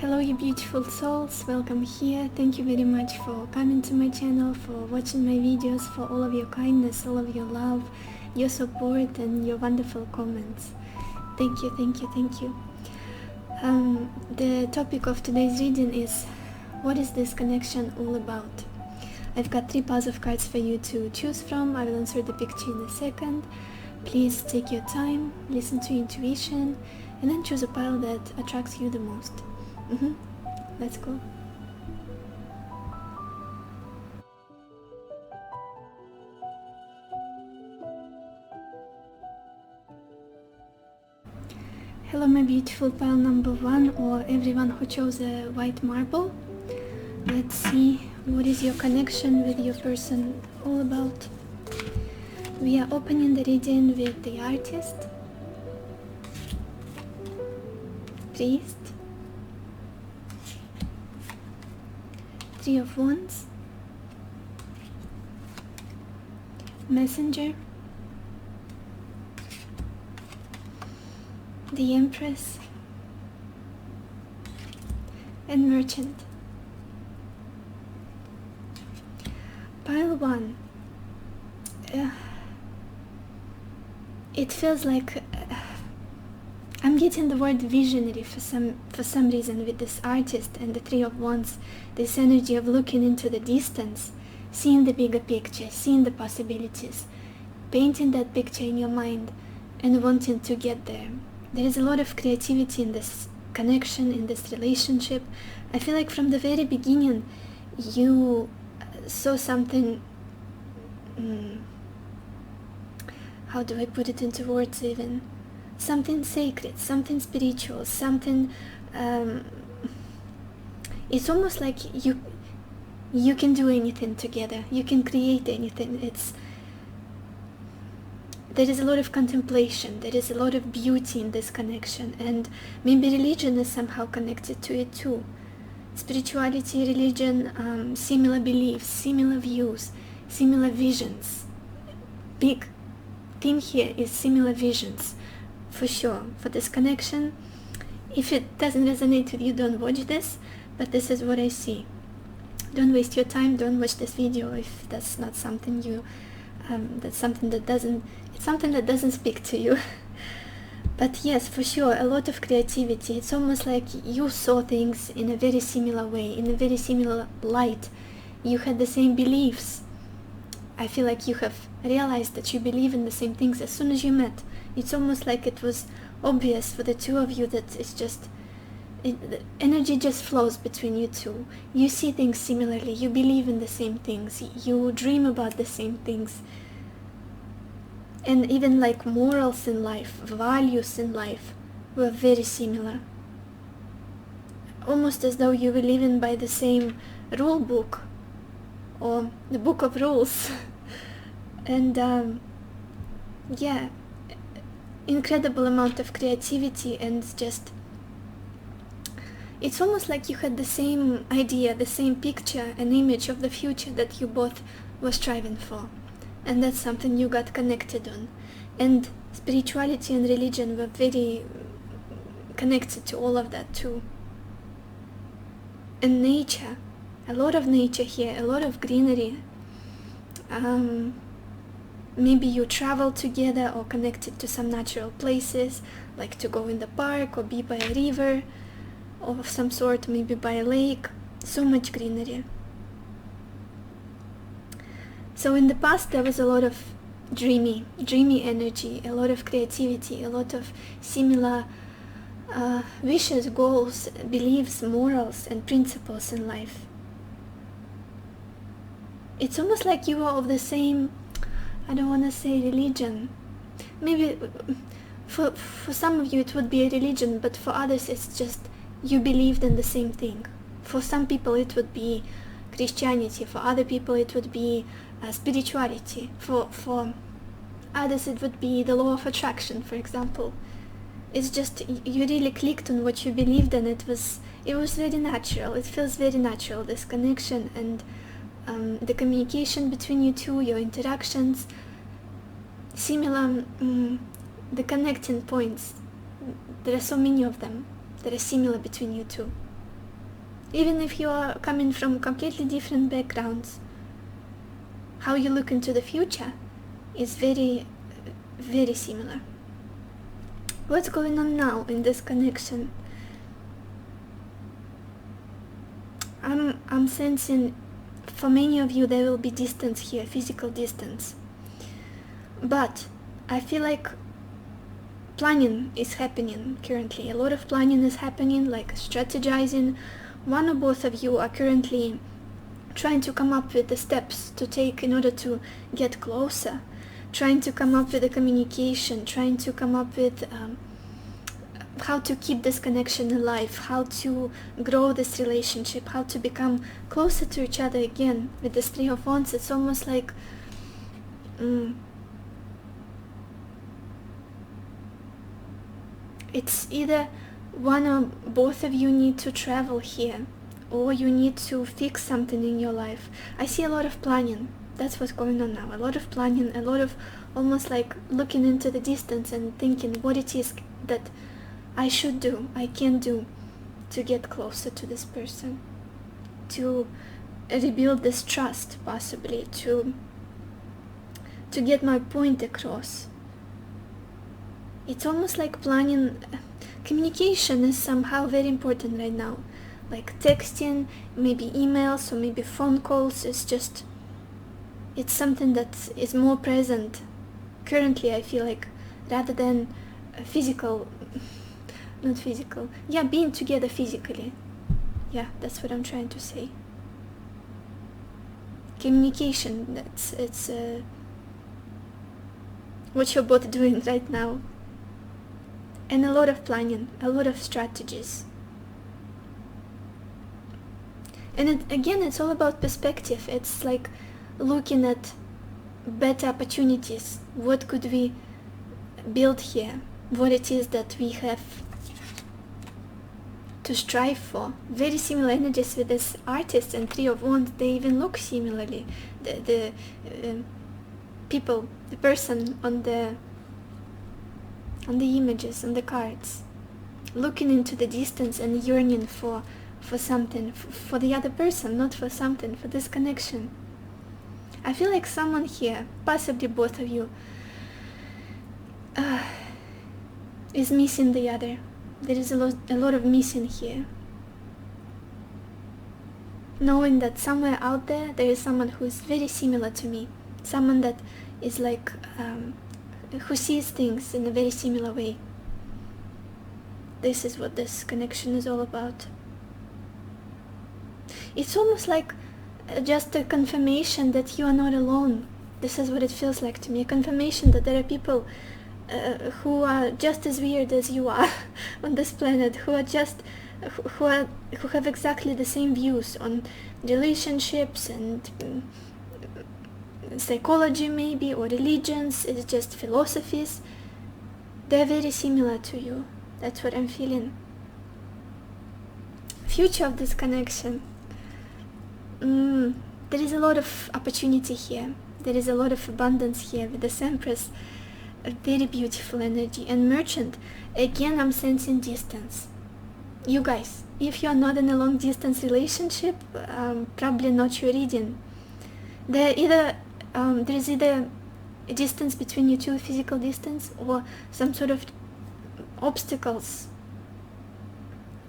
Hello you beautiful souls, welcome here. Thank you very much for coming to my channel, for watching my videos, for all of your kindness, all of your love, your support and your wonderful comments. Thank you, thank you, thank you. The topic of today's reading is, what is this connection all about? I've got 3 piles of cards for you to choose from. I will insert the picture in a second. Please take your time, listen to intuition, and then choose a pile that attracts you the most. Let's go. Hello my beautiful pile number 1, or everyone who chose a white marble. Let's see, what is your connection with your person all about? We are opening the reading with the artist, priest, 3 of Wands, messenger, the Empress, and merchant. Pile 1. It feels like I'm getting the word visionary for some reason with this artist and the 3 of Wands. This energy of looking into the distance, seeing the bigger picture, seeing the possibilities, painting that picture in your mind and wanting to get there. There is a lot of creativity in this connection, in this relationship. I feel like from the very beginning you saw something, how do I put it into words even? Something sacred, something spiritual, something, it's almost like you can do anything together, you can create anything. There is a lot of contemplation, there is a lot of beauty in this connection, and maybe religion is somehow connected to it too. Spirituality, religion, similar beliefs, similar views, similar visions. Big theme here is similar visions, for sure, for this connection. If it doesn't resonate with you, don't watch this, but this is what I see. Don't waste your time, don't watch this video if that's not something you, it's something that doesn't speak to you. But yes, for sure, a lot of creativity. It's almost like you saw things in a very similar way, in a very similar light. You had the same beliefs. I feel like you have realized that you believe in the same things as soon as you met. It's almost like it was obvious for the 2 of you that it's just, the energy just flows between you 2. You see things similarly, you believe in the same things, you dream about the same things. And even like morals in life, values in life were very similar. Almost as though you were living by the same rule book, or the book of rules. And yeah, incredible amount of creativity, and just, it's almost like you had the same idea, the same picture, an image of the future that you both were striving for. And that's something you got connected on. And spirituality and religion were very connected to all of that too. And nature, a lot of nature here, a lot of greenery. Maybe you travel together or connected to some natural places, like to go in the park or be by a river of some sort, maybe by a lake. So much greenery. So in the past there was a lot of dreamy energy, a lot of creativity, a lot of similar wishes, goals, beliefs, morals and principles in life. It's almost like you are of the same, I don't want to say religion. Maybe for some of you it would be a religion, but for others it's just you believed in the same thing. For some people it would be Christianity, for other people it would be spirituality, for others it would be the law of attraction, for example. It's just you really clicked on what you believed in. It was very natural. It feels very natural, this connection, and the communication between you 2, your interactions, similar, the connecting points. There are so many of them that are similar between you 2. Even if you are coming from completely different backgrounds, how you look into the future is very, very similar. What's going on now in this connection? I'm sensing for many of you there will be distance here, physical distance. But I feel like planning is happening currently. A lot of planning is happening, like strategizing. One or both of you are currently trying to come up with the steps to take in order to get closer, trying to come up with the communication, trying to come up with how to keep this connection alive, how to grow this relationship, how to become closer to each other again. With this Three of Wands, it's almost like it's either one or both of you need to travel here, or you need to fix something in your life. I see a lot of planning. That's what's going on now. A lot of planning, a lot of almost like looking into the distance and thinking what it is that I should do, I can do to get closer to this person, to rebuild this trust, possibly to get my point across. It's almost like planning. Communication is somehow very important right now, like texting, maybe emails, or maybe phone calls. It's something that is more present currently, I feel like, rather than being together physically. Yeah, that's what I'm trying to say. Communication, it's what you're both doing right now. And a lot of planning, a lot of strategies. And it's all about perspective. It's like looking at better opportunities. What could we build here? What it is that we have to strive for. Very similar energies with this artist and Three of Wands. They even look similarly. The people, the person on the images, on the cards, looking into the distance and yearning for something, for the other person, not for something, for this connection. I feel like someone here, possibly both of you, is missing the other. There is a lot of missing here. Knowing that somewhere out there is someone who is very similar to me, someone that is like who sees things in a very similar way. This is what this connection is all about. It's almost like just a confirmation that you are not alone. This is what it feels like to me, a confirmation that there are people who are just as weird as you are on this planet, who have exactly the same views on relationships and psychology, maybe, or religions. It's just philosophies. They're very similar to you. That's what I'm feeling. Future of this connection. There is a lot of opportunity here. There is a lot of abundance here with the Empress. A very beautiful energy. And Merchant, again I'm sensing distance. You guys, if you are not in a long distance relationship, probably not your reading. There is either a distance between you two, physical distance, or some sort of obstacles.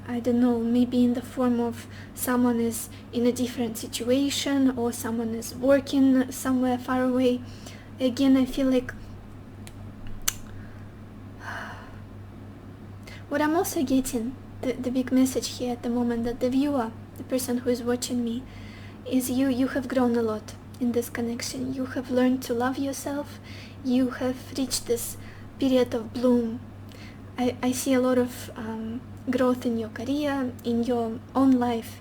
I don't know, maybe in the form of someone is in a different situation, or someone is working somewhere far away. Again, I feel like what I'm also getting, the big message here at the moment, that the viewer, the person who is watching me, is you have grown a lot in this connection. You have learned to love yourself. You have reached this period of bloom. I see a lot of growth in your career, in your own life.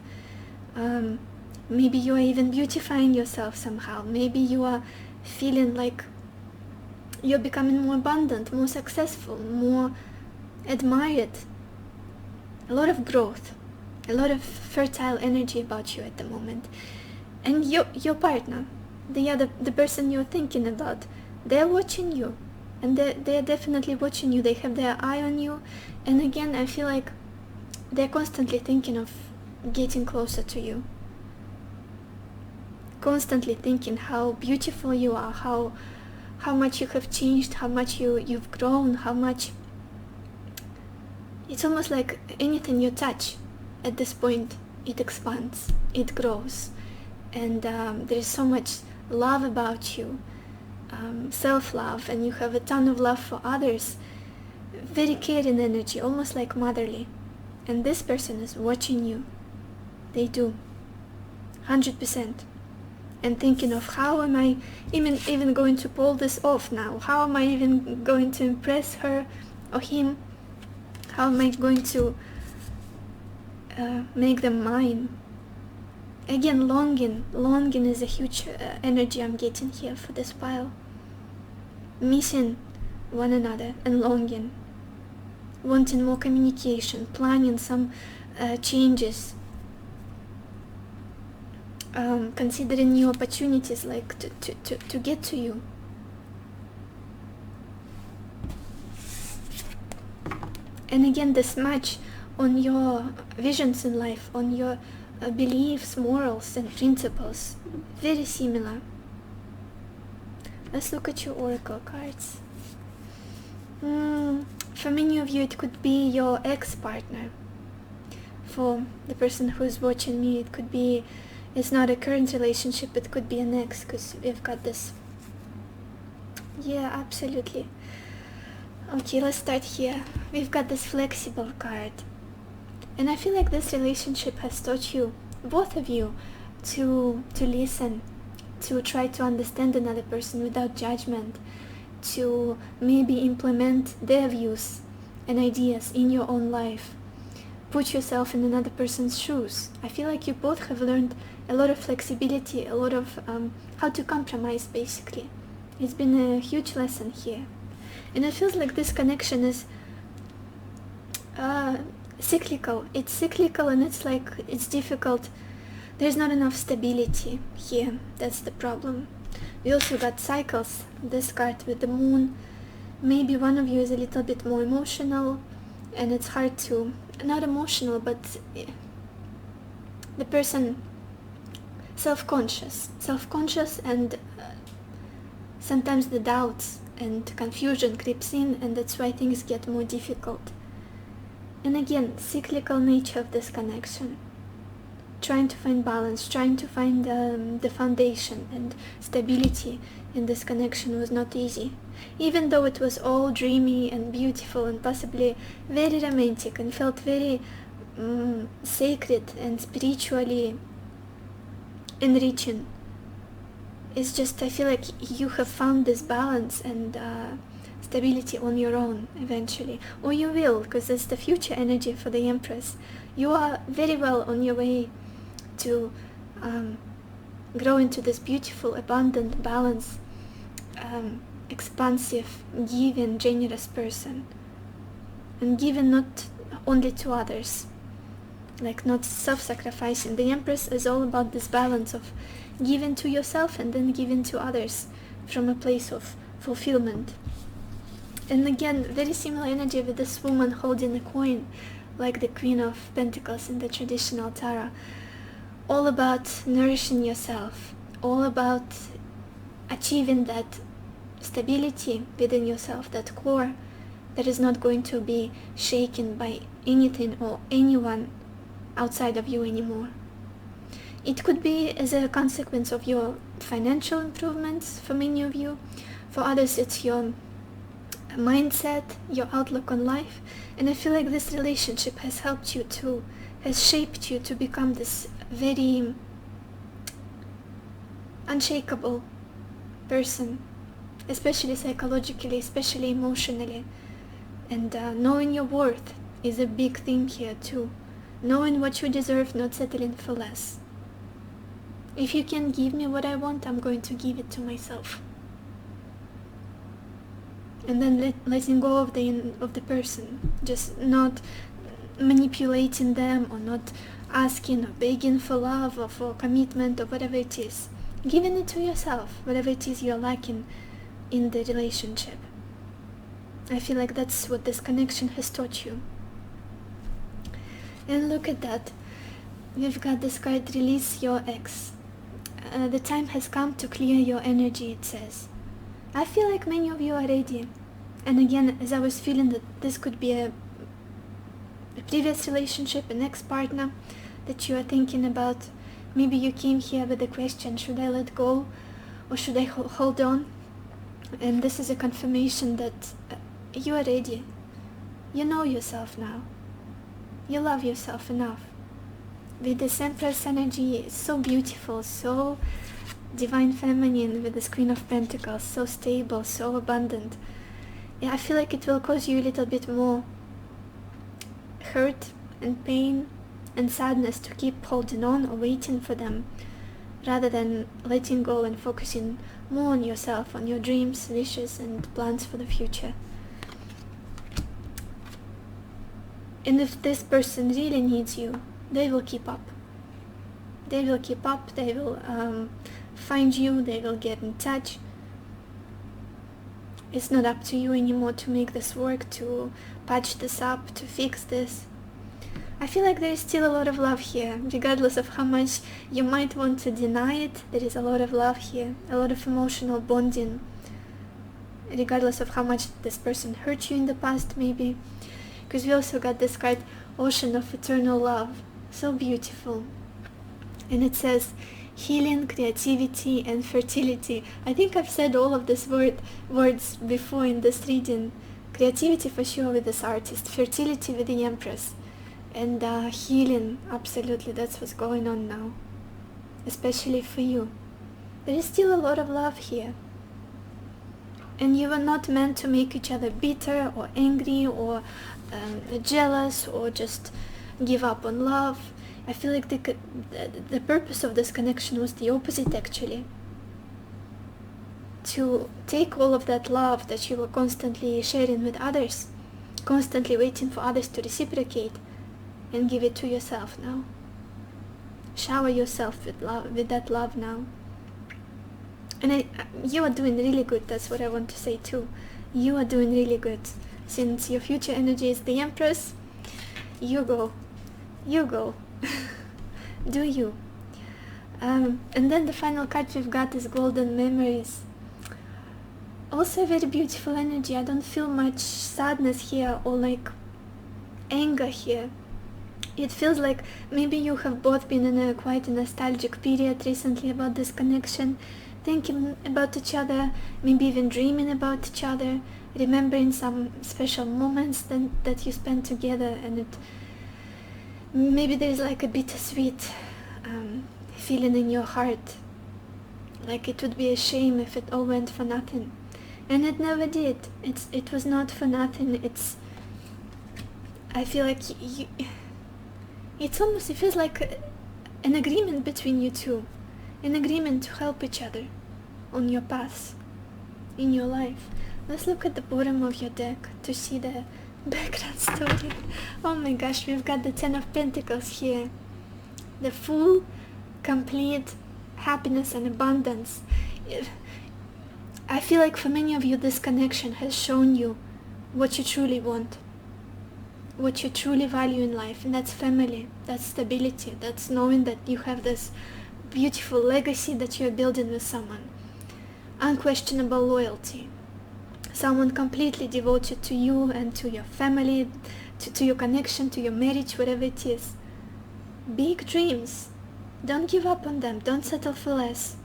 Maybe you are even beautifying yourself somehow. Maybe you are feeling like you're becoming more abundant, more successful, more admired. A lot of growth, a lot of fertile energy about you at the moment. And your partner, the person you're thinking about, they're watching you, and they're definitely watching you. They have their eye on you. And again, I feel like they're constantly thinking of getting closer to you, constantly thinking how beautiful you are, how much you have changed, how much you've grown, how much. It's almost like anything you touch at this point, it expands, it grows, and there is so much love about you, self-love, and you have a ton of love for others, very caring energy, almost like motherly. And this person is watching you, they do, 100%, and thinking of how am I even going to pull this off now, how am I even going to impress her or him, how am I going to make them mine. Again, longing is a huge energy I'm getting here for this pile. Missing one another and longing, wanting more communication, planning some changes, considering new opportunities, like to get to you. And again, this match on your visions in life, on your beliefs, morals and principles, very similar. Let's look at your oracle cards. For many of you, it could be your ex-partner. For the person who's watching me, it could be, it's not a current relationship, it could be an ex, because we've got this. Yeah, absolutely. Okay, let's start here. We've got this flexible card. And I feel like this relationship has taught you, both of you, to listen, to try to understand another person without judgment, to maybe implement their views and ideas in your own life. Put yourself in another person's shoes. I feel like you both have learned a lot of flexibility, a lot of how to compromise, basically. It's been a huge lesson here. And it feels like this connection is cyclical. It's cyclical, and it's like it's difficult. There's not enough stability here. That's the problem. We also got cycles, this card with the moon. Maybe one of you is a little bit more emotional, and it's hard to, not emotional, but the person self-conscious, and sometimes the doubts and confusion creeps in, and that's why things get more difficult. And again, cyclical nature of this connection. Trying to find balance, trying to find the foundation and stability in this connection was not easy. Even though it was all dreamy and beautiful and possibly very romantic and felt very sacred and spiritually enriching. It's just, I feel like you have found this balance and stability on your own eventually, or you will, because it's the future energy for the Empress. You are very well on your way to grow into this beautiful, abundant, balanced, expansive, giving, generous person, and giving not only to others, like not self-sacrificing. The Empress is all about this balance of giving to yourself and then giving to others from a place of fulfillment. And again, very similar energy with this woman holding a coin, like the Queen of Pentacles in the traditional tarot. All about nourishing yourself, all about achieving that stability within yourself, that core that is not going to be shaken by anything or anyone outside of you anymore. It could be as a consequence of your financial improvements for many of you. For others, it's your mindset, your outlook on life. And I feel like this relationship has helped you to, has shaped you to become this very unshakable person, especially psychologically, especially emotionally. And knowing your worth is a big thing here too. Knowing what you deserve, not settling for less. If you can give me what I want, I'm going to give it to myself. And then letting go of the person, just not manipulating them or not asking or begging for love or for commitment or whatever it is. Giving it to yourself, whatever it is you're lacking in the relationship. I feel like that's what this connection has taught you. And look at that. we've got this card, release your ex. The time has come to clear your energy, it says. I feel like many of you are ready. And again, as I was feeling that this could be a previous relationship, an ex-partner that you are thinking about, maybe you came here with the question, should I let go or should I hold on? And this is a confirmation that you are ready. You know yourself now. You love yourself enough. With this Empress energy, it's so beautiful, so divine feminine with this Queen of Pentacles, so stable, so abundant. Yeah, I feel like it will cause you a little bit more hurt and pain and sadness to keep holding on or waiting for them, rather than letting go and focusing more on yourself, on your dreams, wishes and plans for the future. And if this person really needs you, they will keep up. They will keep up, they will find you, they will get in touch. It's not up to you anymore to make this work, to patch this up, to fix this. I feel like there is still a lot of love here, regardless of how much you might want to deny it. There is a lot of love here, a lot of emotional bonding, regardless of how much this person hurt you in the past, maybe. Because we also got this card, Ocean of Eternal Love, so beautiful. And it says, healing, creativity and fertility. I think I've said all of these words before in this reading. Creativity for sure with this artist, fertility with the Empress, and healing, absolutely, that's what's going on now, especially for you. There is still a lot of love here, and you were not meant to make each other bitter or angry or jealous or just give up on love. I feel like the purpose of this connection was the opposite, actually. To take all of that love that you were constantly sharing with others, constantly waiting for others to reciprocate, and give it to yourself now. Shower yourself with love, with that love now. And you are doing really good, that's what I want to say too. You are doing really good. Since your future energy is the Empress, you go. Do you. And then the final card we've got is Golden Memories. Also a very beautiful energy. I don't feel much sadness here or like anger here. It feels like maybe you have both been in a quite a nostalgic period recently about this connection, thinking about each other, maybe even dreaming about each other, remembering some special moments that you spent together, and maybe there's like a bittersweet feeling in your heart, like it would be a shame if it all went for nothing, and it never did. It was not for nothing. I feel like it feels like an agreement between you two, an agreement to help each other on your paths in your life. Let's look at the bottom of your deck to see the background story. Oh my gosh, we've got the Ten of Pentacles here. The full, complete happiness and abundance. I feel like for many of you this connection has shown you what you truly want, what you truly value in life, and that's family, that's stability, that's knowing that you have this beautiful legacy that you're building with someone. Unquestionable loyalty. Someone completely devoted to you and to your family, to your connection, to your marriage, whatever it is. Big dreams. Don't give up on them. Don't settle for less.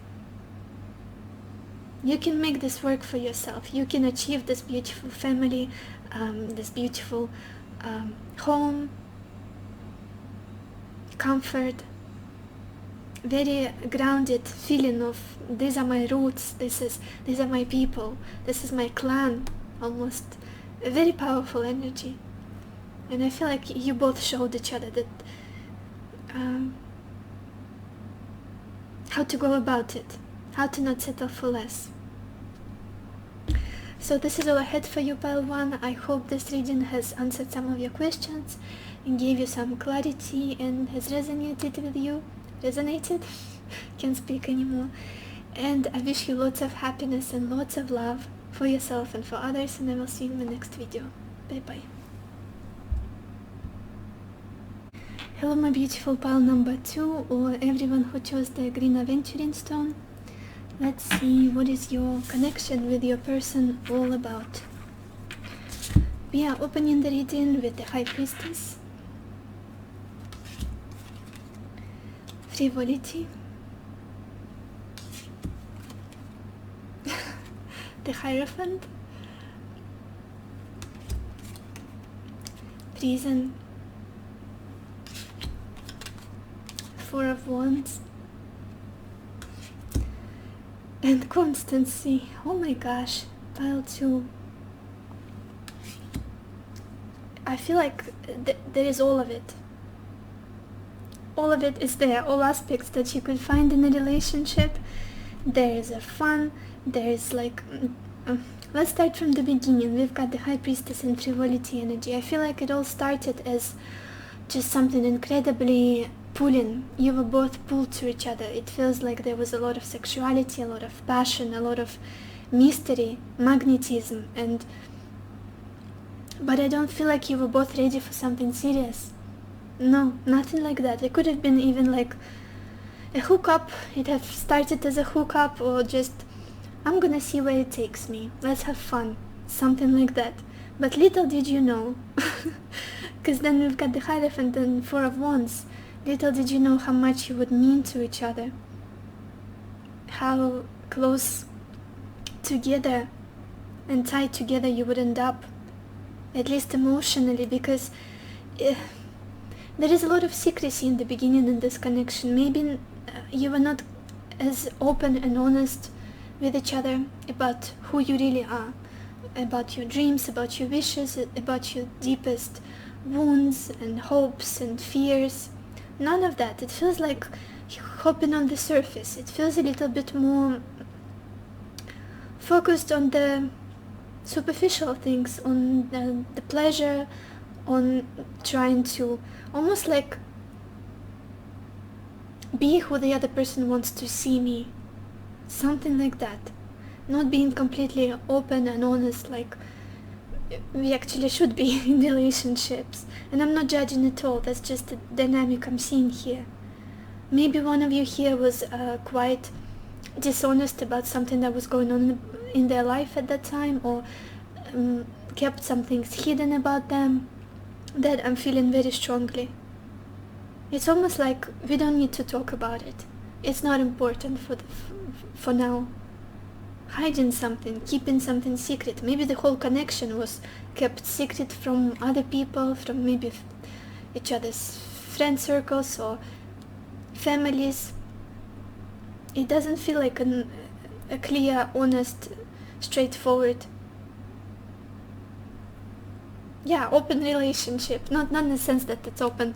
You can make this work for yourself. You can achieve this beautiful family, this beautiful home, comfort, very grounded feeling of these are my roots, these are my people, this is my clan, almost a very powerful energy. And I feel like you both showed each other that how to go about it, how to not settle for less. So this is all I had for you, pile 1. I hope this reading has answered some of your questions and gave you some clarity and has resonated with you. Resonated? Can't speak anymore. And I wish you lots of happiness and lots of love for yourself and for others, and I will see you in the next video. Bye bye. Hello my beautiful pile number 2, or everyone who chose the green aventuring stone. Let's see what is your connection with your person all about. We are opening the reading with the High Priestess, frivolity, the Hierophant, prison, Four of Wands, and constancy. Oh my gosh, pile 2. I feel like there is all of it. All of it is there, all aspects that you could find in a relationship. There is a fun, there is like... let's start from the beginning. We've got the High Priestess and frivolity energy. I feel like it all started as just something incredibly pulling. You were both pulled to each other. It feels like there was a lot of sexuality, a lot of passion, a lot of mystery, magnetism, but I don't feel like you were both ready for something serious. No, nothing like that. It could have been even like a hookup. It have started as a hookup, or just, I'm gonna see where it takes me. Let's have fun. Something like that. But little did you know, because then we've got the Hierophant and Four of Wands. Little did you know how much you would mean to each other. How close together and tied together you would end up. At least emotionally, because there is a lot of secrecy in the beginning in this connection. Maybe you were not as open and honest with each other about who you really are, about your dreams, about your wishes, about your deepest wounds and hopes and fears. None of that. It feels like hopping on the surface. It feels a little bit more focused on the superficial things, on the pleasure, on trying to almost like be who the other person wants to see me. Something like that. Not being completely open and honest like we actually should be in relationships. And I'm not judging at all. That's just the dynamic I'm seeing here. Maybe one of you here was quite dishonest about something that was going on in their life at that time, or kept some things hidden about them. That I'm feeling very strongly. It's almost like we don't need to talk about it. It's not important for now. Hiding something, keeping something secret. Maybe the whole connection was kept secret from other people, from maybe each other's friend circles or families. It doesn't feel like a clear, honest, straightforward, open relationship. Not in the sense that it's open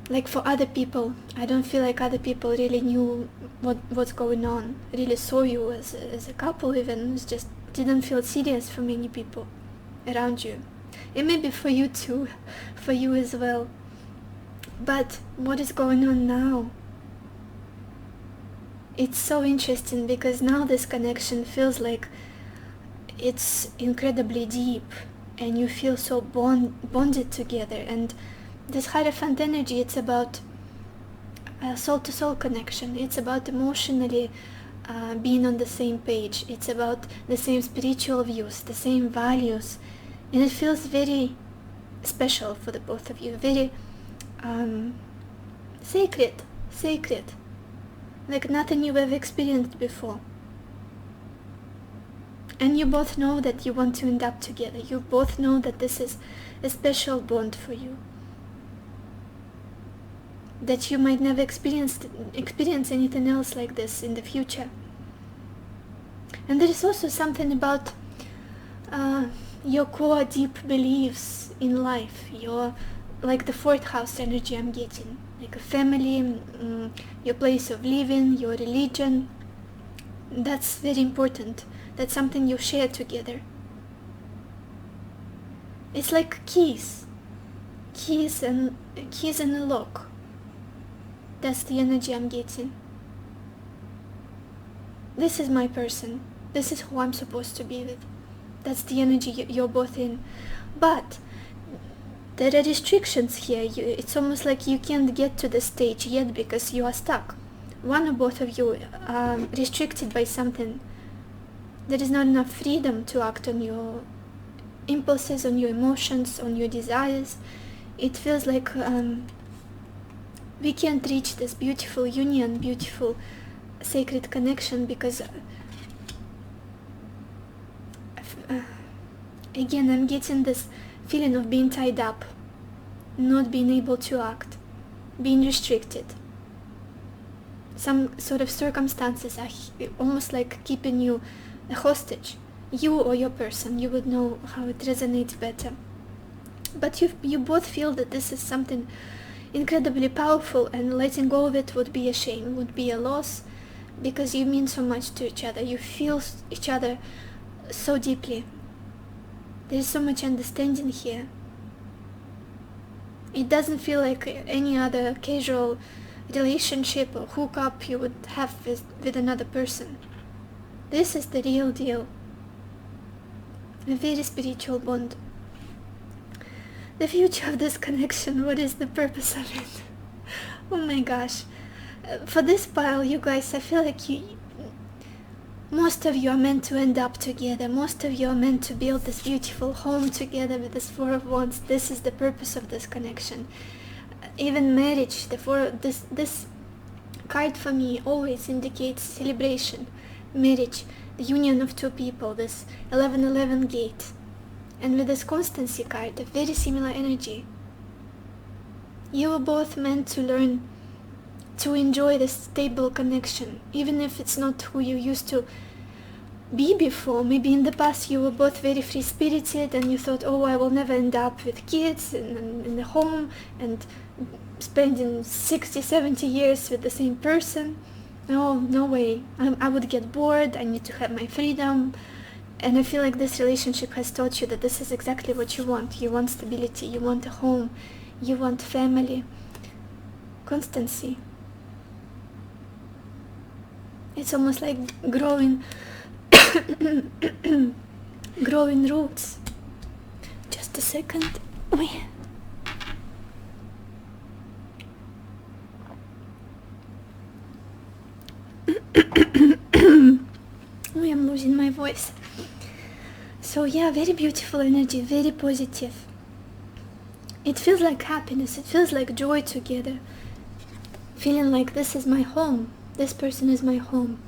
like for other people. I don't feel like other people really knew what's going on, really saw you as a couple even. It just didn't feel serious for many people around you. It may be for you too, for you as well. But what is going on now? It's so interesting, because now this connection feels like it's incredibly deep, and you feel so bonded together. And this Hierophant energy, it's about a soul-to-soul connection. It's about emotionally being on the same page. It's about the same spiritual views, the same values. And it feels very special for the both of you. Very sacred. Like nothing you've ever experienced before. And you both know that you want to end up together. You both know that this is a special bond for you. That you might never experience anything else like this in the future. And there is also something about your core deep beliefs in life. Your, like the fourth house energy I'm getting. Like a family, your place of living, your religion. That's very important. That's something you share together. It's like keys and a lock. That's the energy I'm getting. This is my person. This is who I'm supposed to be with. That's the energy you're both in. But There are restrictions here. It's almost like you can't get to the stage yet because you are stuck. One or both of you are restricted by something. There is not enough freedom to act on your impulses, on your emotions, on your desires. It feels like we can't reach this beautiful union, beautiful sacred connection because again, I'm getting this feeling of being tied up, not being able to act, being restricted. Some sort of circumstances are almost like keeping you a hostage. You or your person, you would know how it resonates better. But you both feel that this is something incredibly powerful, and letting go of it would be a shame, would be a loss, because you mean so much to each other. You feel each other so deeply. There's so much understanding here. It doesn't feel like any other casual relationship or hookup you would have with another person. This is the real deal. A very spiritual bond. The future of this connection, what is the purpose of it? Oh my gosh. For this pile, you guys, I feel like most of you are meant to end up together. Most of you are meant to build this beautiful home together with this Four of Wands. This is the purpose of this connection. Even marriage, this card for me always indicates celebration, marriage, the union of two people, this 1111 gate. And with this constancy card, a very similar energy. You are both meant to learn to enjoy this stable connection, even if it's not who you used to be before. Maybe in the past you were both very free-spirited and you thought, oh, I will never end up with kids in the home and spending 60, 70 years with the same person. No way. I would get bored. I need to have my freedom. And I feel like this relationship has taught you that this is exactly what you want. You want stability, you want a home, you want family, constancy. It's almost like growing growing roots. Just a second. Oh, I'm losing my voice. So yeah, very beautiful energy, very positive. It feels like happiness, it feels like joy together. Feeling like this is my home, this person is my home.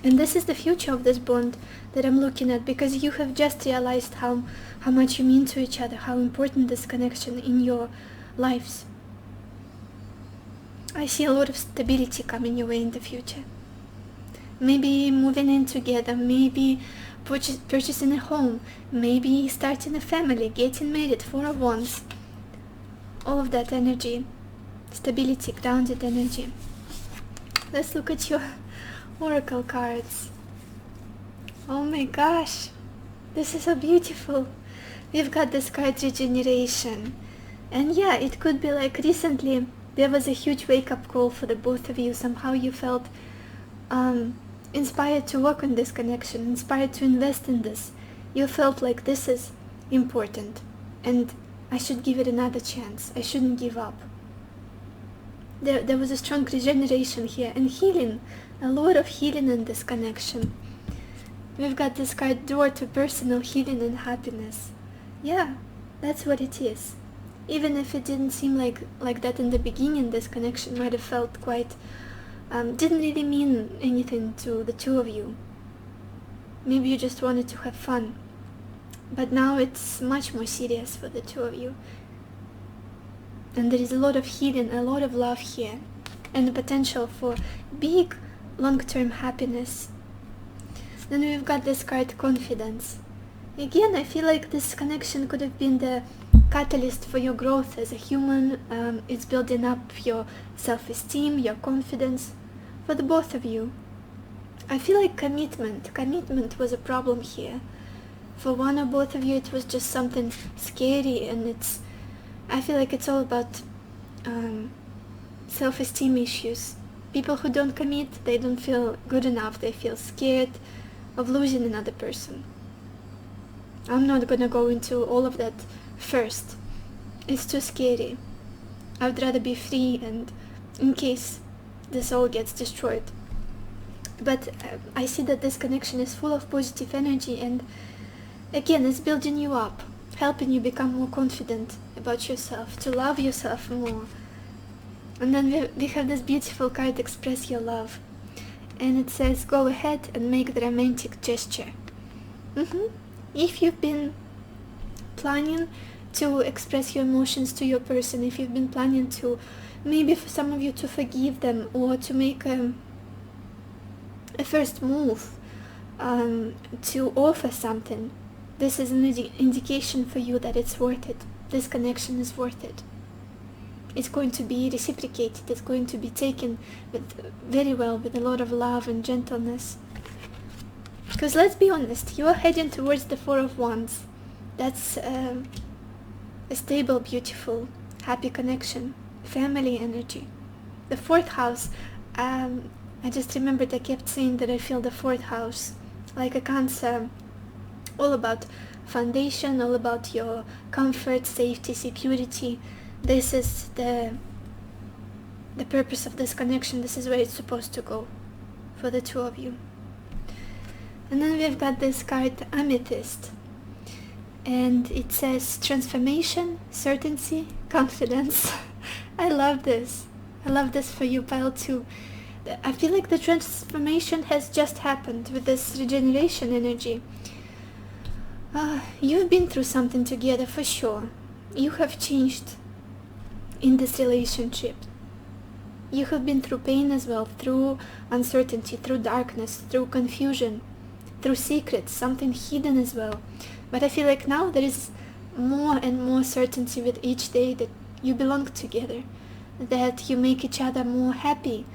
And this is the future of this bond that I'm looking at, because you have just realized how much you mean to each other, how important this connection in your lives. I see a lot of stability coming your way in the future. Maybe moving in together, maybe purchasing a home, maybe starting a family, getting married, Four of Wands. All of that energy, stability, grounded energy. Let's look at your oracle cards. Oh my gosh, this is so beautiful. We've got this card regeneration. And yeah, it could be like recently there was a huge wake-up call for the both of you. Somehow you felt inspired to work on this connection, inspired to invest in this. You felt like this is important and I should give it another chance. I shouldn't give up. There was a strong regeneration here and healing, a lot of healing in this connection. We've got this card, door to personal healing and happiness. Yeah, that's what it is. Even if it didn't seem like that in the beginning, this connection might have felt quite didn't really mean anything to the two of you. Maybe you just wanted to have fun. But now it's much more serious for the two of you. And there is a lot of healing, a lot of love here. And the potential for big, long-term happiness. Then we've got this card, confidence. Again, I feel like this connection could have been the catalyst for your growth as a human. It's building up your self-esteem, your confidence for the both of you. I feel like commitment was a problem here. For one or both of you it was just something scary, and I feel like it's all about self-esteem issues. People who don't commit, they don't feel good enough, they feel scared of losing another person. I'm not gonna go into all of that first, it's too scary. I would rather be free, and in case this all gets destroyed. But I see that this connection is full of positive energy, and again, it's building you up, helping you become more confident about yourself, to love yourself more. And then we have this beautiful card, Express Your Love. And it says, go ahead and make the romantic gesture. If you've been planning to express your emotions to your person, if you've been planning to, maybe for some of you, to forgive them, or to make a first move, to offer something, this is an indication for you that it's worth it. This connection is worth it. It's going to be reciprocated. It's going to be taken very well, with a lot of love and gentleness. Because let's be honest, you are heading towards the Four of Wands. That's a stable, beautiful, happy connection, family energy. The fourth house, I just remembered I kept saying that I feel the fourth house like a Cancer, all about foundation, all about your comfort, safety, security. This is the purpose of this connection. This is where it's supposed to go for the two of you. And then we've got this card, Amethyst. And it says transformation, certainty, confidence. I love this. I love this for you, pile too. I feel like the transformation has just happened with this regeneration energy. You've been through something together for sure. You have changed in this relationship. You have been through pain as well, through uncertainty, through darkness, through confusion, through secrets, something hidden as well. But I feel like now there is more and more certainty with each day that you belong together, that you make each other more happy,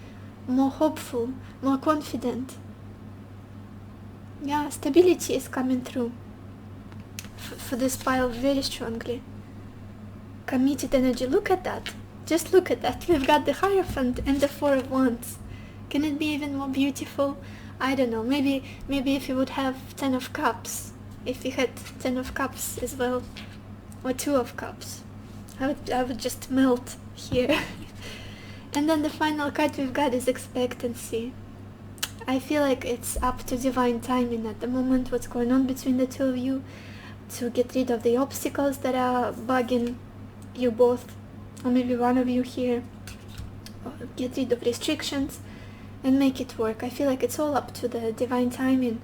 more hopeful, more confident. Yeah, stability is coming through for this pile very strongly. Committed energy, look at that. Just look at that. We've got the Hierophant and the Four of Wands. Can it be even more beautiful? I don't know. Maybe if you would have 10 of Cups, if you had 10 of Cups as well, or 2 of Cups, I would just melt here. And then the final card we've got is Expectancy. I feel like it's up to divine timing at the moment, what's going on between the two of you, to get rid of the obstacles that are bugging you both, or maybe one of you here, or get rid of restrictions and make it work. I feel like it's all up to the divine timing.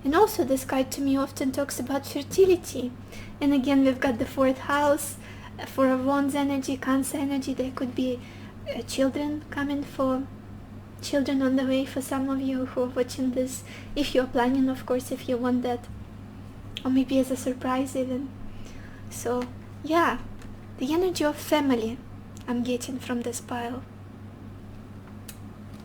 And also this card to me often talks about fertility. And again, we've got the fourth house, Four of Wands energy, Cancer energy. There could be children coming, for children on the way for some of you who are watching this, if you're planning, of course, if you want that, or maybe as a surprise even. So yeah, the energy of family I'm getting from this pile.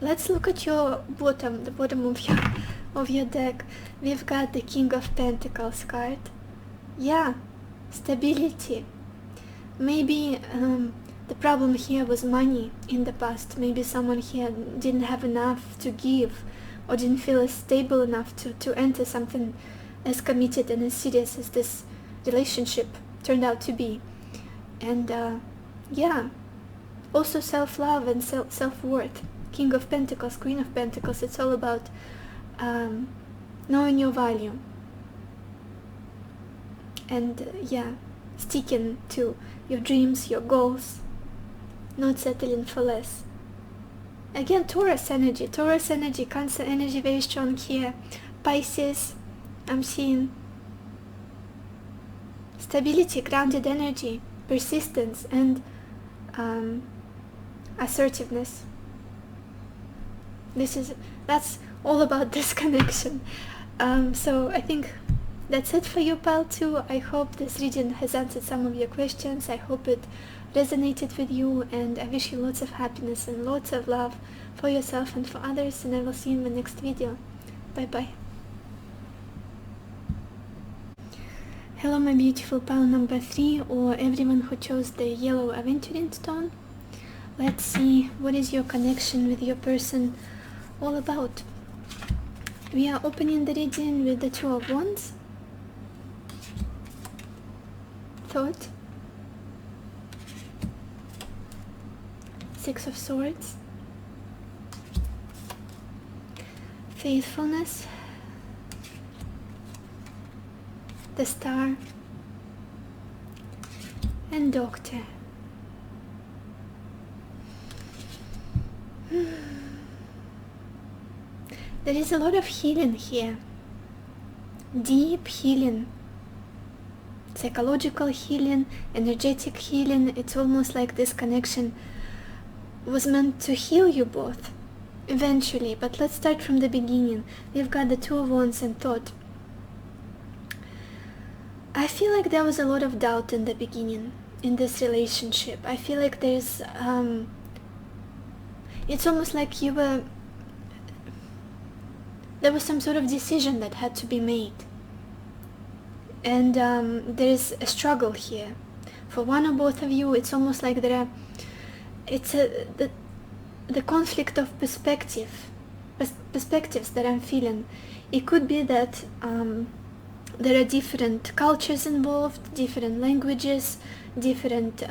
Let's look at your bottom, the bottom of your deck. We've got the King of Pentacles card. Yeah, stability. Maybe the problem here was money in the past. Maybe someone here didn't have enough to give, or didn't feel as stable enough to enter something as committed and as serious as this relationship turned out to be. And yeah, also self-love and self-worth. King of Pentacles, Queen of Pentacles, it's all about knowing your value. And yeah, sticking to your dreams, your goals, not settling for less. Again, Taurus energy, Cancer energy very strong here. Pisces, I'm seeing stability, grounded energy, persistence, and assertiveness. That's all about this connection. So I think that's it for you, pile 2. I hope this reading has answered some of your questions. I hope it resonated with you, and I wish you lots of happiness and lots of love for yourself and for others, and I will see you in the next video. Bye bye. Hello my beautiful pile number 3, or everyone who chose the yellow aventurine stone. Let's see, what is your connection with your person all about? We are opening the reading with the Two of Wands. Thought. Six of Swords, faithfulness, the Star, and Doctor. There is a lot of healing here, deep healing, psychological healing, energetic healing. It's almost like this connection was meant to heal you both eventually. But let's start from the beginning. We've got the Two of Wands and Thought. I feel like there was a lot of doubt in the beginning in this relationship. I feel like there's it's almost like there was some sort of decision that had to be made, and there's a struggle here for one or both of you. It's almost like the conflict of perspectives that I'm feeling. It could be that there are different cultures involved, different languages, different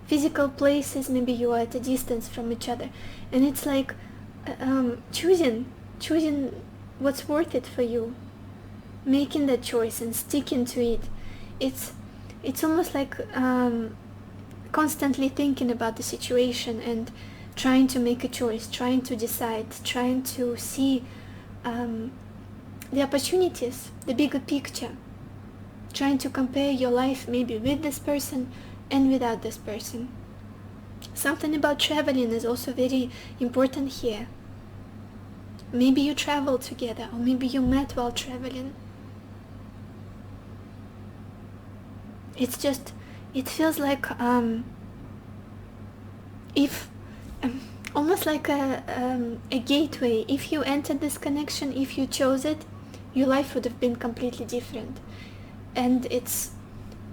physical places. Maybe you are at a distance from each other, and it's like choosing what's worth it for you, making that choice and sticking to it. It's almost like constantly thinking about the situation and trying to make a choice, trying to decide, trying to see the opportunities, the bigger picture, trying to compare your life maybe with this person and without this person. Something about traveling is also very important here. Maybe you travel together, or maybe you met while traveling. It's just, it feels like almost like a gateway. If you entered this connection, if you chose it, your life would have been completely different. And it's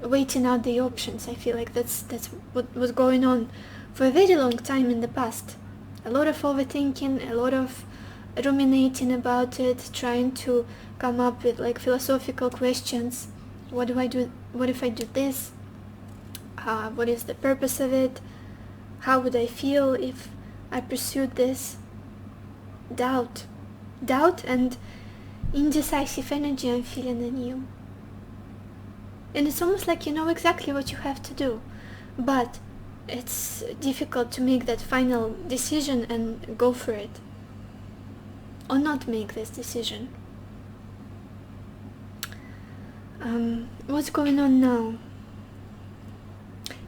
waiting out the options. I feel like that's what was going on for a very long time in the past. A lot of overthinking, a lot of ruminating about it, trying to come up with like philosophical questions. What do I do? What if I do this? What is the purpose of it? How would I feel if I pursued this? Doubt and indecisive energy I'm feeling in you. And it's almost like you know exactly what you have to do, but it's difficult to make that final decision and go for it, or not make this decision. What's going on now?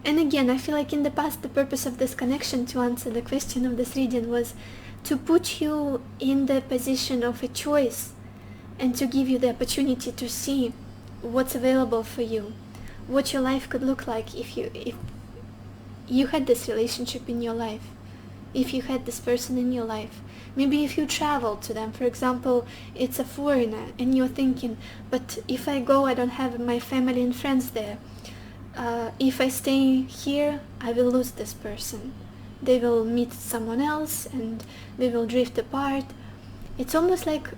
And again, I feel like in the past the purpose of this connection, to answer the question of this reading, was to put you in the position of a choice and to give you the opportunity to see what's available for you, what your life could look like if you had this relationship in your life, if you had this person in your life. Maybe if you travel to them, for example, it's a foreigner and you're thinking, but if I go, I don't have my family and friends there. If I stay here, I will lose this person. They will meet someone else and they will drift apart. It's almost like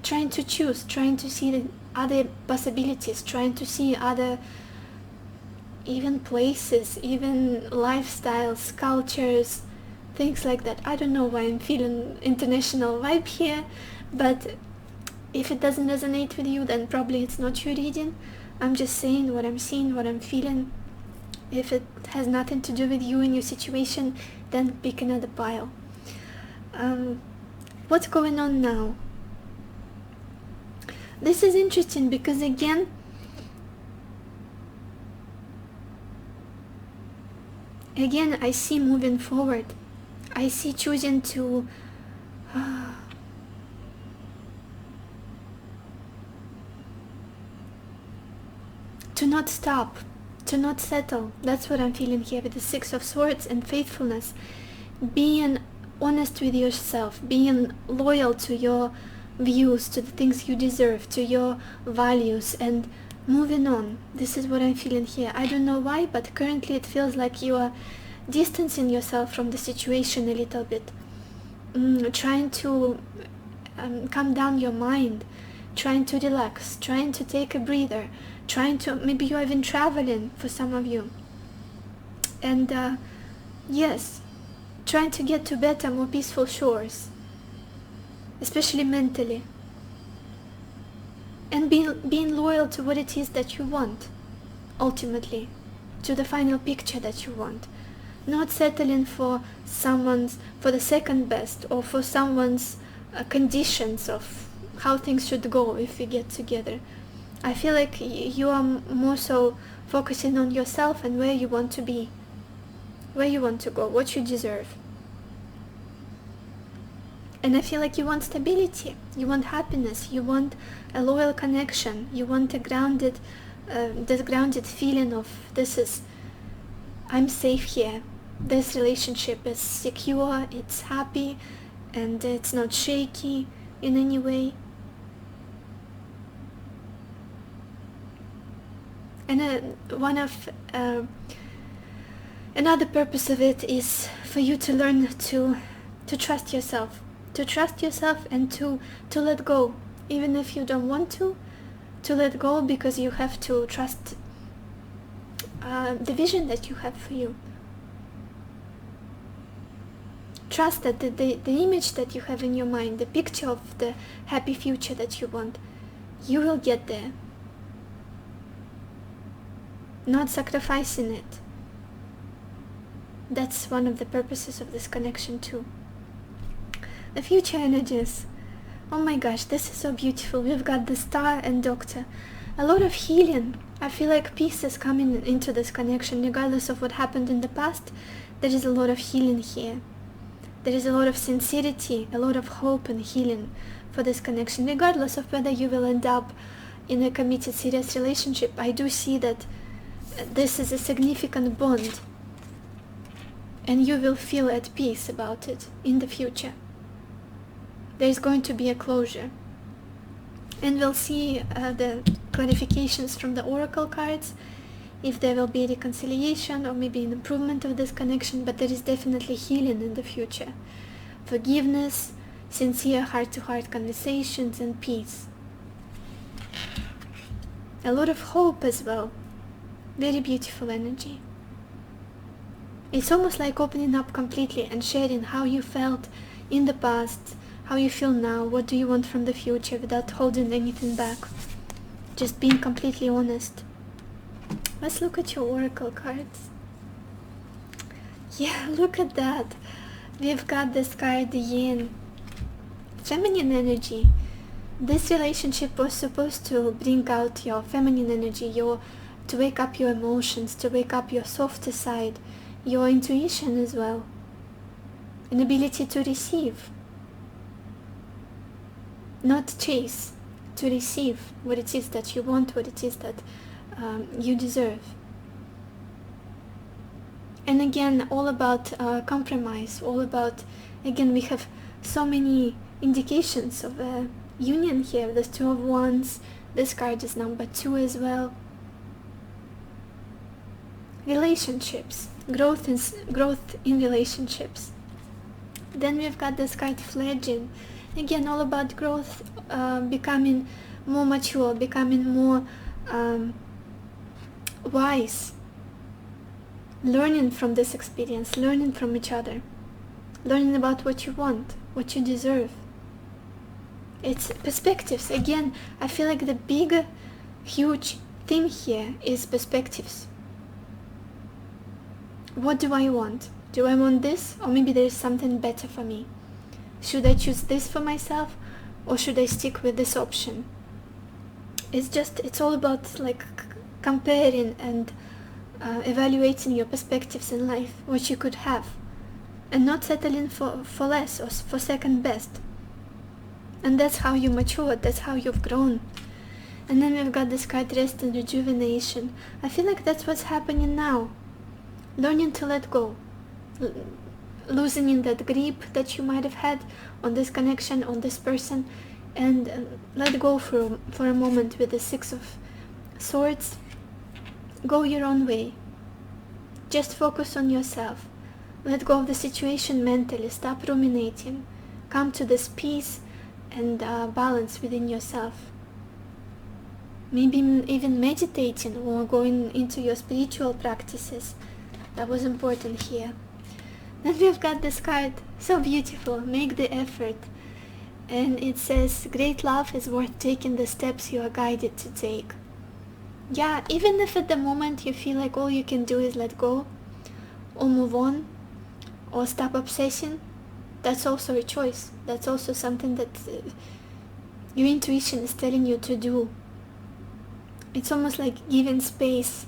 trying to choose, trying to see the other possibilities, trying to see other even places, even lifestyles, cultures, things like that. I don't know why I'm feeling international vibe here, but if it doesn't resonate with you, then probably it's not your reading. I'm just saying what I'm seeing, what I'm feeling. If it has nothing to do with you and your situation, then pick another pile. What's going on now? This is interesting because again, I see moving forward. I see choosing to not stop, to not settle. That's what I'm feeling here with the Six of Swords and faithfulness. Being honest with yourself, being loyal to your views, to the things you deserve, to your values, and moving on. This is what I'm feeling here. I don't know why, but currently it feels like you are distancing yourself from the situation a little bit, trying to calm down your mind, trying to relax, trying to take a breather, trying to, maybe you're even traveling for some of you. And yes, trying to get to better, more peaceful shores, especially mentally, and being loyal to what it is that you want, ultimately, to the final picture that you want, not settling for the second best, or for someone's conditions of how things should go if we get together. I feel like you are more so focusing on yourself and where you want to be, where you want to go, what you deserve. And I feel like you want stability, you want happiness, you want a loyal connection, you want a grounded feeling of I'm safe here, this relationship is secure, it's happy, and it's not shaky in any way. And another purpose of it is for you to learn to trust yourself, and to let go, even if you don't want to let go, because you have to trust the vision that you have for you. Trust that the image that you have in your mind, the picture of the happy future that you want, you will get there. Not sacrificing it. That's one of the purposes of this connection too. The future energies. Oh my gosh, this is so beautiful. We've got the Star and Doctor. A lot of healing. I feel like peace is coming into this connection. Regardless of what happened in the past, there is a lot of healing here. There is a lot of sincerity, a lot of hope and healing for this connection. Regardless of whether you will end up in a committed, serious relationship, I do see that this is a significant bond, and you will feel at peace about it in the future. There's going to be a closure, and we'll see the clarifications from the oracle cards, if there will be a reconciliation or maybe an improvement of this connection, but there is definitely healing in the future. Forgiveness, sincere heart-to-heart conversations, and peace. A lot of hope as well. Very beautiful energy. It's almost like opening up completely and sharing how you felt in the past, how you feel now, what do you want from the future, without holding anything back. Just being completely honest. Let's look at your oracle cards. Yeah, look at that. We've got this card, the Yin. Feminine energy. This relationship was supposed to bring out your feminine energy, to wake up your emotions, to wake up your softer side, your intuition as well. An ability to receive. Not chase, to receive what it is that you want, what it is that you deserve. And again, all about compromise, all about, again, we have so many indications of a union here. There's Two of Wands, this card is number 2 as well. Relationships, growth in relationships. Then we've got this card, Fledging. Again, all about growth, becoming more mature, becoming more wise, learning from this experience, learning from each other, learning about what you want, what you deserve. It's perspectives. Again, I feel like the big, huge thing here is perspectives. What do I want? Do I want this, or maybe there is something better for me? Should I choose this for myself, or should I stick with this option? It's all about like comparing and evaluating your perspectives in life, what you could have, and not settling for less or for second best. And that's how you matured, that's how you've grown. And then we've got this card, Rest and Rejuvenation. I feel like that's what's happening now. Learning to let go, loosening that grip that you might have had on this connection, on this person, and let go for a moment with the Six of Swords. Go your own way. Just focus on yourself. Let go of the situation mentally. Stop ruminating. Come to this peace and balance within yourself. Maybe even meditating or going into your spiritual practices. That was important here. Then we've got this card, so beautiful, make the effort. And it says, great love is worth taking the steps you are guided to take. Yeah, even if at the moment you feel like all you can do is let go, or move on, or stop obsessing, that's also a choice. That's also something that your intuition is telling you to do. It's almost like giving space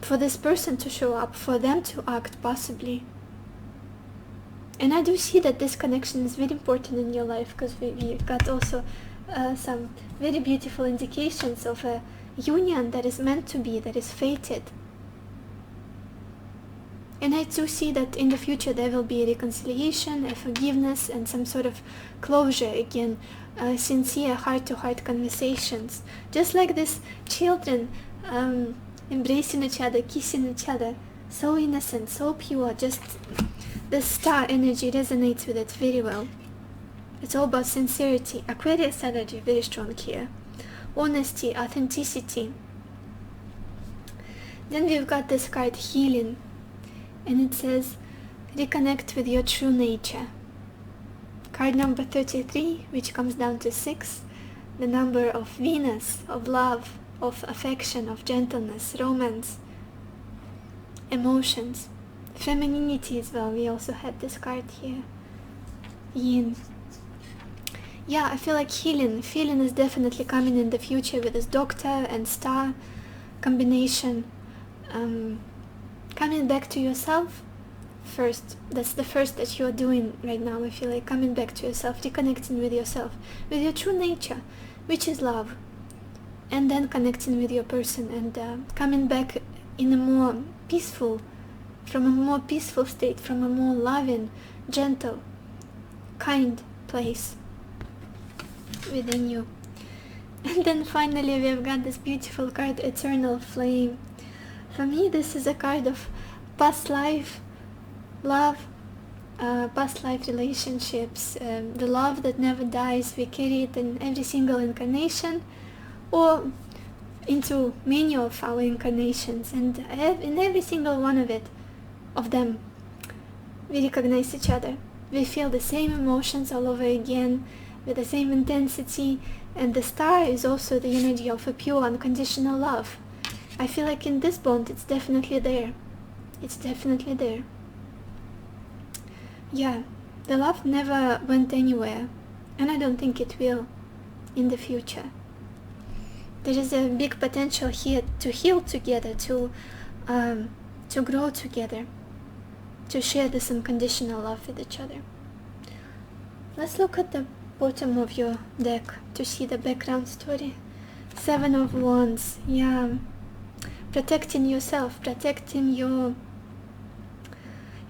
for this person to show up, for them to act possibly. And I do see that this connection is very important in your life, because we got also some very beautiful indications of a union that is meant to be, that is fated. And I do see that in the future there will be a reconciliation, a forgiveness, and some sort of closure again, sincere heart-to-heart conversations. Just like these children embracing each other, kissing each other, so innocent, so pure, just the star energy resonates with it very well. It's all about sincerity. Aquarius energy, very strong here. Honesty, authenticity. Then we've got this card, healing. And it says, reconnect with your true nature. Card number 33, which comes down to 6. The number of Venus, of love, of affection, of gentleness, romance, emotions. Femininity as well, we also had this card here. Yin. Yeah, I feel like healing is definitely coming in the future with this Doctor and Star combination. Coming back to yourself first. That's the first that you're doing right now. I feel like coming back to yourself, reconnecting with yourself, with your true nature, which is love. And then connecting with your person and coming back in a more peaceful, from a more peaceful state, from a more loving, gentle, kind place within you. And then finally we've got this beautiful card, Eternal Flame. For me, this is a card of past life love, past life relationships, the love that never dies. We carry it in every single incarnation, or into many of our incarnations, and in every single one of them, we recognize each other. We feel the same emotions all over again, with the same intensity, and the star is also the energy of a pure, unconditional love. I feel like in this bond, it's definitely there. It's definitely there. Yeah, the love never went anywhere, and I don't think it will in the future. There is a big potential here to heal together, to grow together, to share this unconditional love with each other. Let's look at the bottom of your deck to see the background story. 7 of Wands. Yeah, protecting yourself, protecting your...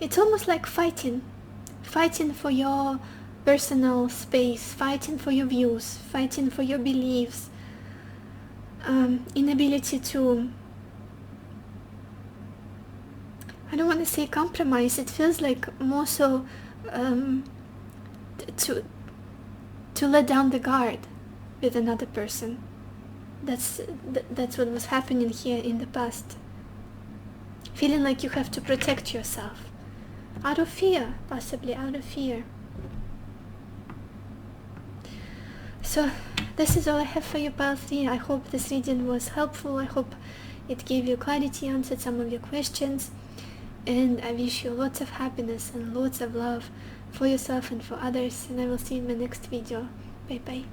It's almost like fighting for your personal space, fighting for your views, fighting for your beliefs, inability to... I don't want to say compromise, it feels like more so to let down the guard with another person. That's what was happening here in the past. Feeling like you have to protect yourself. Out of fear, possibly out of fear. So, this is all I have for you, Pile 3. I hope this reading was helpful. I hope it gave you clarity, answered some of your questions. And I wish you lots of happiness and lots of love for yourself and for others. And I will see you in my next video. Bye bye.